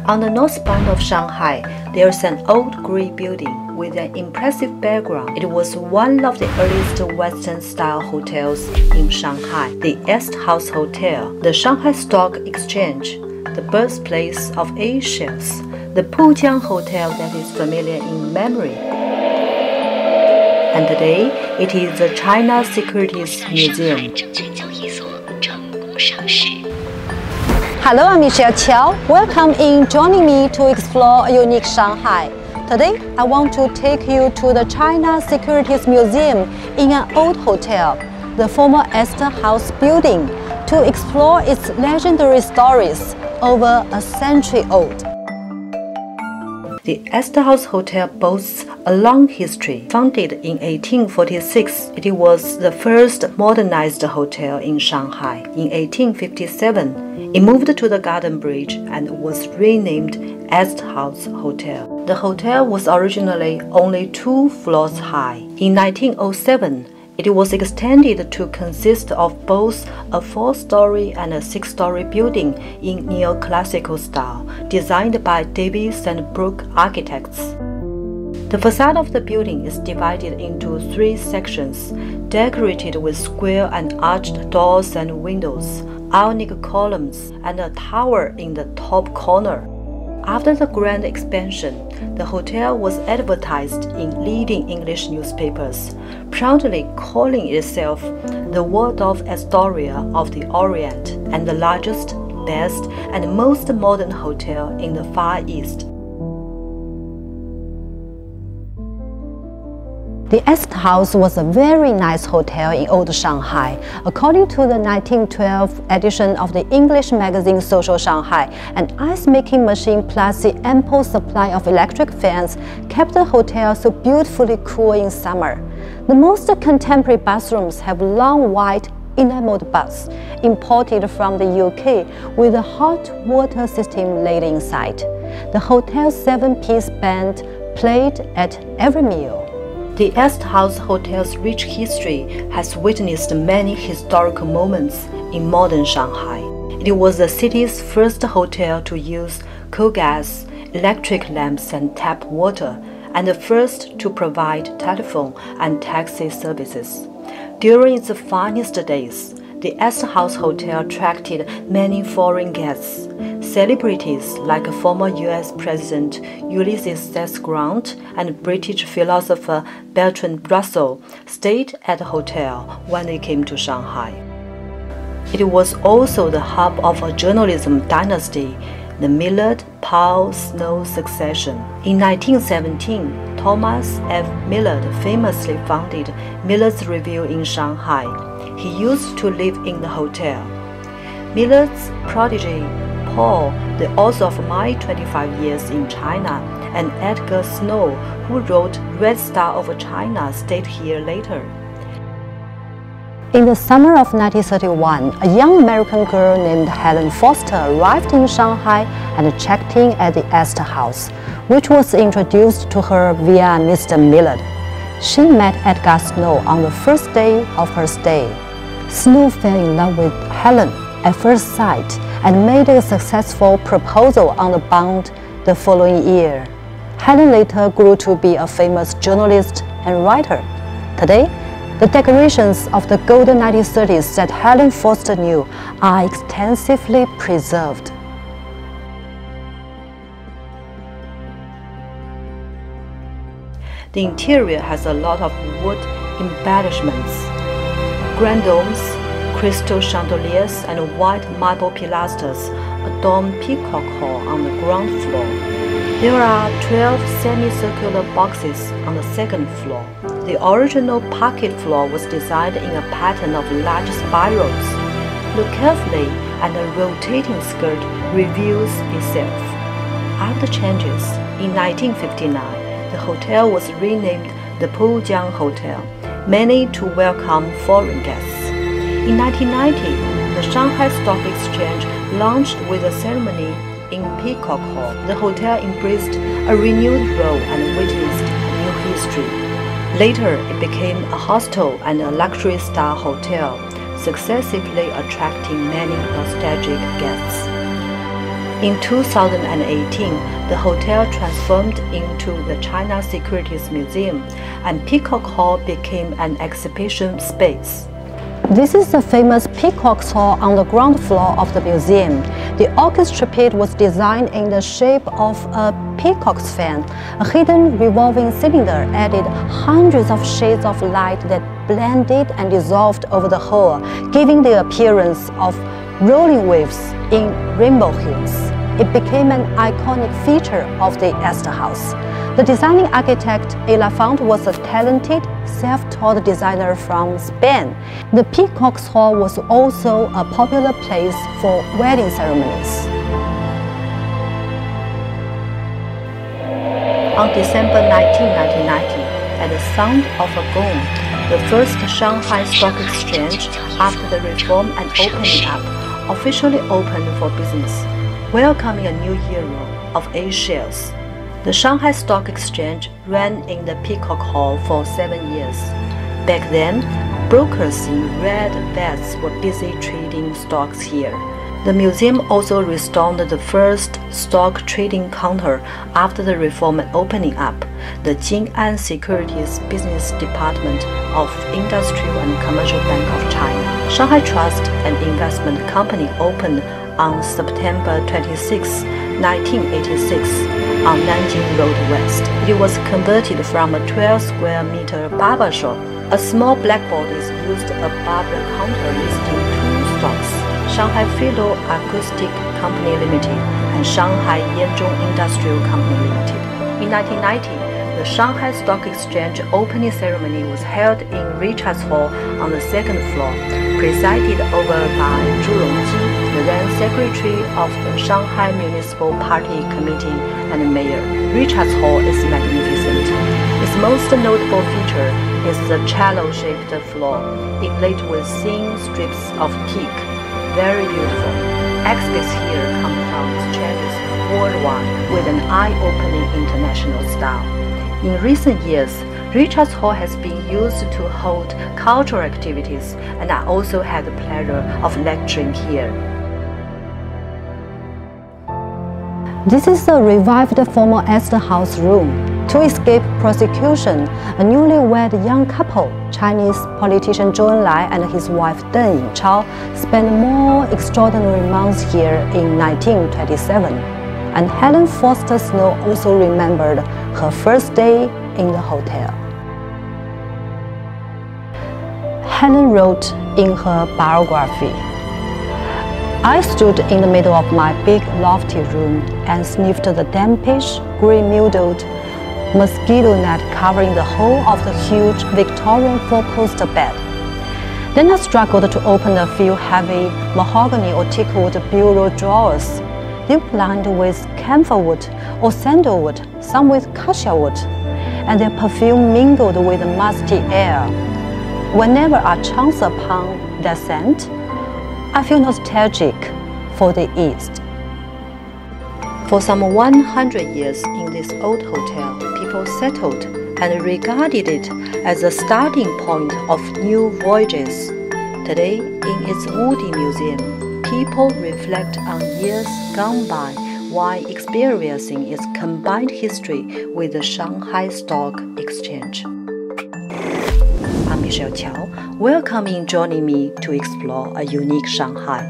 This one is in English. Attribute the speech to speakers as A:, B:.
A: On the northbound of Shanghai, there's an old grey building with an impressive background. It was one of the earliest Western-style hotels in Shanghai, the Astor House Hotel, the Shanghai Stock Exchange, the birthplace of A-shares, the Pujiang Hotel that is familiar in memory. And today, it is the China Securities Museum.
B: Hello, I'm Michelle Qiao. Welcome in joining me to explore a unique Shanghai. Today, I want to take you to the China Securities Museum in an old hotel, the former Astor House building, to explore its legendary stories over a century old.
A: The Astor House Hotel boasts a long history. Founded in 1846, it was the first modernized hotel in Shanghai. In 1857, it moved to the Garden Bridge and was renamed Astor House Hotel. The hotel was originally only 2 floors high. In 1907, it was extended to consist of both a 4-story and a 6-story building in neoclassical style, designed by Davis and Brooke architects. The facade of the building is divided into 3 sections, decorated with square and arched doors and windows, ionic columns, and a tower in the top corner. After the grand expansion, the hotel was advertised in leading English newspapers, proudly calling itself the Waldorf Astoria of the Orient and the largest, best, and most modern hotel in the Far East.
B: The Astor House was a very nice hotel in old Shanghai. According to the 1912 edition of the English magazine Social Shanghai, an ice-making machine plus the ample supply of electric fans kept the hotel so beautifully cool in summer. The most contemporary bathrooms have long white enameled baths imported from the UK with a hot water system laid inside. The hotel's 7-piece band played at every meal.
A: The Astor House Hotel's rich history has witnessed many historical moments in modern Shanghai. It was the city's first hotel to use coal gas, electric lamps and tap water, and the first to provide telephone and taxi services. During its finest days, the Astor House Hotel attracted many foreign guests. Celebrities like former U.S. President Ulysses S. and British philosopher Bertrand Russell stayed at the hotel when they came to Shanghai. It was also the hub of a journalism dynasty, the Milliard Snow succession. In 1917, Thomas F. Milliard famously founded Millard's Review in Shanghai. He used to live in the hotel. Millard's protege, Paul, the author of My 25 Years in China, and Edgar, who wrote Red Star over China, stayed here later.
B: In the summer of 1931, a young American girl named Helen arrived in Shanghai and checked in at the Astor House, which was introduced to her via Mr. Milliard. She met Edgar on the first day of her stay. Snow fell in love with Helen at first sight and made a successful proposal on the bond the following year. Helen later grew to be a famous journalist and writer. Today, the decorations of the golden 1930s that Helen Foster knew are extensively preserved.
A: The interior has a lot of wood embellishments, grand domes, crystal chandeliers, and white marble pilasters adorn Peacock Hall on the ground floor. There are 12 semicircular boxes on the second floor. The original parquet floor was designed in a pattern of large spirals. Look carefully, and the rotating skirt reveals itself. After changes, in 1959, the hotel was renamed the Pujiang Hotel, mainly to welcome foreign guests. In 1990, the Shanghai Stock Exchange launched with a ceremony in Peacock Hall. The hotel embraced a renewed role and witnessed a new history. Later, it became a hostel and a luxury-style hotel, successively attracting many nostalgic guests. In 2018, the hotel transformed into the China Securities Museum, and Peacock Hall became an exhibition space.
B: This is the famous Peacock's Hall on the ground floor of the museum. The orchestra pit was designed in the shape of a peacock's fan. A hidden revolving cylinder added hundreds of shades of light that blended and dissolved over the hall, giving the appearance of rolling waves in rainbow hues. It became an iconic feature of the Astor House. The designing architect Elefant was a talented, self-taught designer from Spain. The Peacock's Hall was also a popular place for wedding ceremonies.
A: On December 19, 1990, at the sound of a gong, the first Shanghai Stock Exchange, after the reform and opening up, officially opened for business, welcoming a new era of A-shares. The Shanghai Stock Exchange ran in the Peacock Hall for 7 years. Back then, brokers in red vests were busy trading stocks here. The museum also restored the first stock trading counter after the reform and opening up, the Jing'an Securities Business Department of Industrial and Commercial Bank of China. Shanghai Trust and Investment Company opened on September 26, 1986, on Nanjing Road West. It was converted from a 12-square-meter barber shop. A small blackboard is used above the counter listing two stocks: Shanghai Philo Acoustic Company Limited and Shanghai Yanzhong Industrial Company Limited. In 1990, the Shanghai Stock Exchange opening ceremony was held in Richards Hall on the second floor, presided over by Zhu Rongji, the then secretary of the Shanghai Municipal Party Committee and mayor. Richards Hall is magnificent. Its most notable feature is the cello-shaped floor, inlaid with thin strips of teak. Very beautiful. Exhibits here come from exchanges worldwide with an eye-opening international style. In recent years, Richards Hall has been used to hold cultural activities, and I also had the pleasure of lecturing here.
B: This is a revived former Astor House room. To escape prosecution, a newlywed young couple, Chinese politician Zhou Enlai and his wife Deng Yingchao, spent more extraordinary months here in 1927. And Helen Foster Snow also remembered her first day in the hotel. Helen wrote in her biography, "I stood in the middle of my big lofty room and sniffed the dampish, grey-mildewed mosquito net covering the whole of the huge Victorian four-poster bed. Then I struggled to open a few heavy mahogany or teakwood bureau drawers. They were lined with camphor wood or sandalwood, some with cassia wood, and their perfume mingled with the musty air. Whenever I chance upon their scent, I feel nostalgic for the East."
A: For some 100 years in this old hotel, people settled and regarded it as a starting point of new voyages. Today, in its woody museum, people reflect on years gone by while experiencing its combined history with the Shanghai Stock Exchange. I'm Michelle Qiao. Welcome in joining me to explore a unique Shanghai.